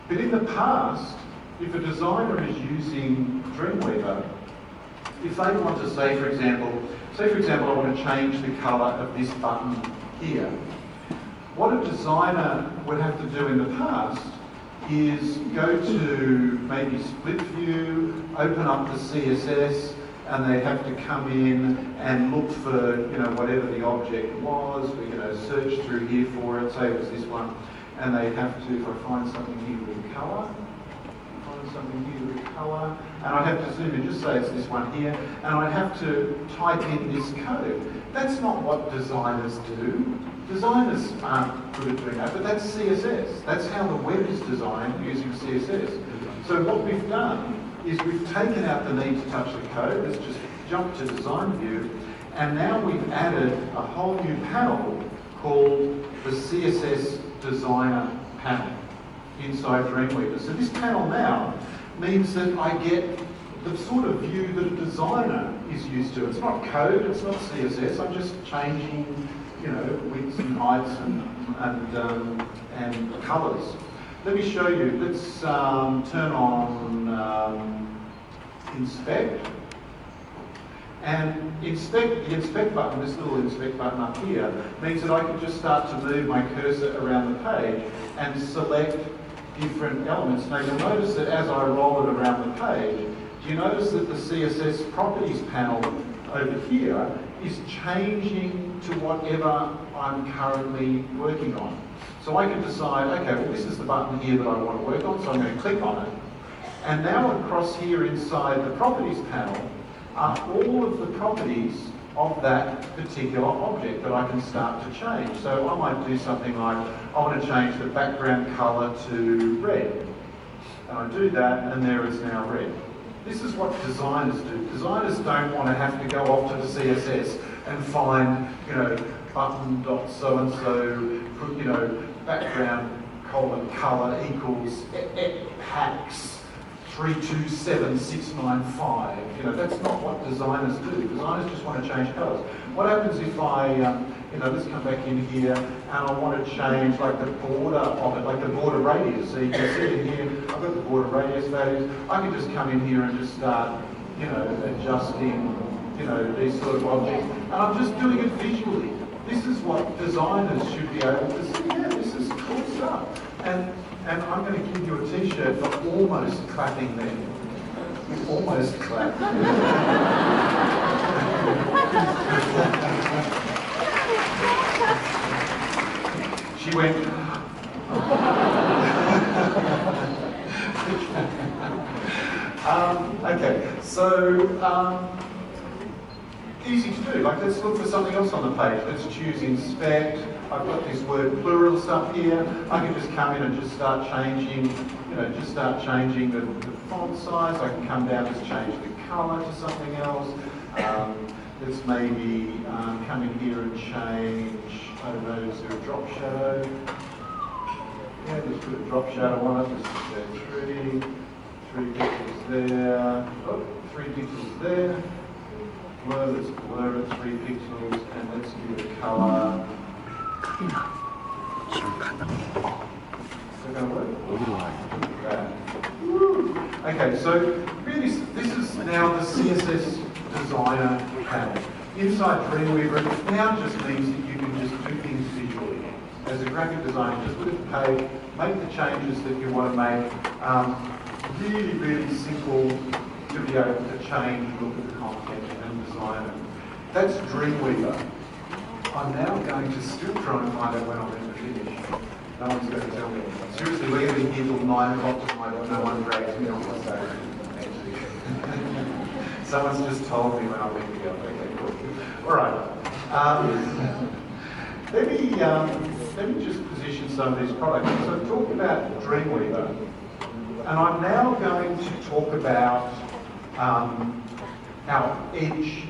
But in the past, if a designer is using Dreamweaver, if they want to say for example, I want to change the colour of this button here, what a designer would have to do in the past is go to maybe split view, open up the CSS, and they have to come in and look for, whatever the object was. We're going to search through here for it, say it was this one, and they have to, if I find something here with colour, and I have to zoom in, just say it's this one here, and I have to type in this code. That's not what designers do. Designers aren't good at doing that, but that's CSS. That's how the web is designed using CSS. So what we've done is we've taken out the need to touch the code. Let's just jump to design view, and now we've added a whole new panel called the CSS Designer panel inside Dreamweaver. So this panel now means that I get the sort of view that a designer is used to. It's not code, it's not CSS. I'm just changing, widths and heights and colours. Let me show you. Let's turn on inspect. And the inspect button, this little inspect button up here, means that I can just start to move my cursor around the page and select different elements. Now you'll notice that as I roll it around the page, do you notice that the CSS properties panel over here is changing to whatever I'm currently working on. So I can decide, okay, well this is the button here that I want to work on, so I'm going to click on it. And now across here inside the properties panel are all of the properties of that particular object that I can start to change. So I might do something like, I want to change the background colour to red. And I do that, and there it's now red. This is what designers do. Designers don't want to have to go off to the CSS and find, button dot so and so, background colour equals packs 327695. That's not what designers do. Designers just want to change colours. What happens if I, let's come back in here, and I want to change like the border of it, like the border radius. So you can see in here, I've got the border radius values. I can just come in here and just start, adjusting, these sort of objects. And I'm just doing it visually. This is what designers should be able to see. Yeah, this is cool stuff. And I'm going to give you a t-shirt for almost clapping them. Almost clapped. She went. Okay, so easy to do. Like, let's look for something else on the page. Let's choose inspect. I've got this word plurals up here. I can just come in and just start changing, the font size. I can come down and just change the colour to something else. Let's maybe come in here and change, I don't know, is there a drop shadow? Yeah, let's put a drop shadow on it. Let's just go 3 pixels there, 3 pixels there. Blur, let's blur it 3 pixels, and let's give it a colour. Is that going to work? Okay, so really this is now the CSS Designer panel. Inside Dreamweaver, it now just means that you can just do things visually. As a graphic designer, just look at the page, make the changes that you want to make. Really, really simple to be able to change, look at the content and design it. That's Dreamweaver. I'm now going to still try and find out when I'm going to finish. No one's going to tell me. Seriously, we're going to be here till 9 o'clock tonight, but no one drags me on my stage. Someone's just told me when I'm going to go. Okay, cool. All right. Let me just position some of these products. So talk about Dreamweaver, and I'm now going to talk about our Edge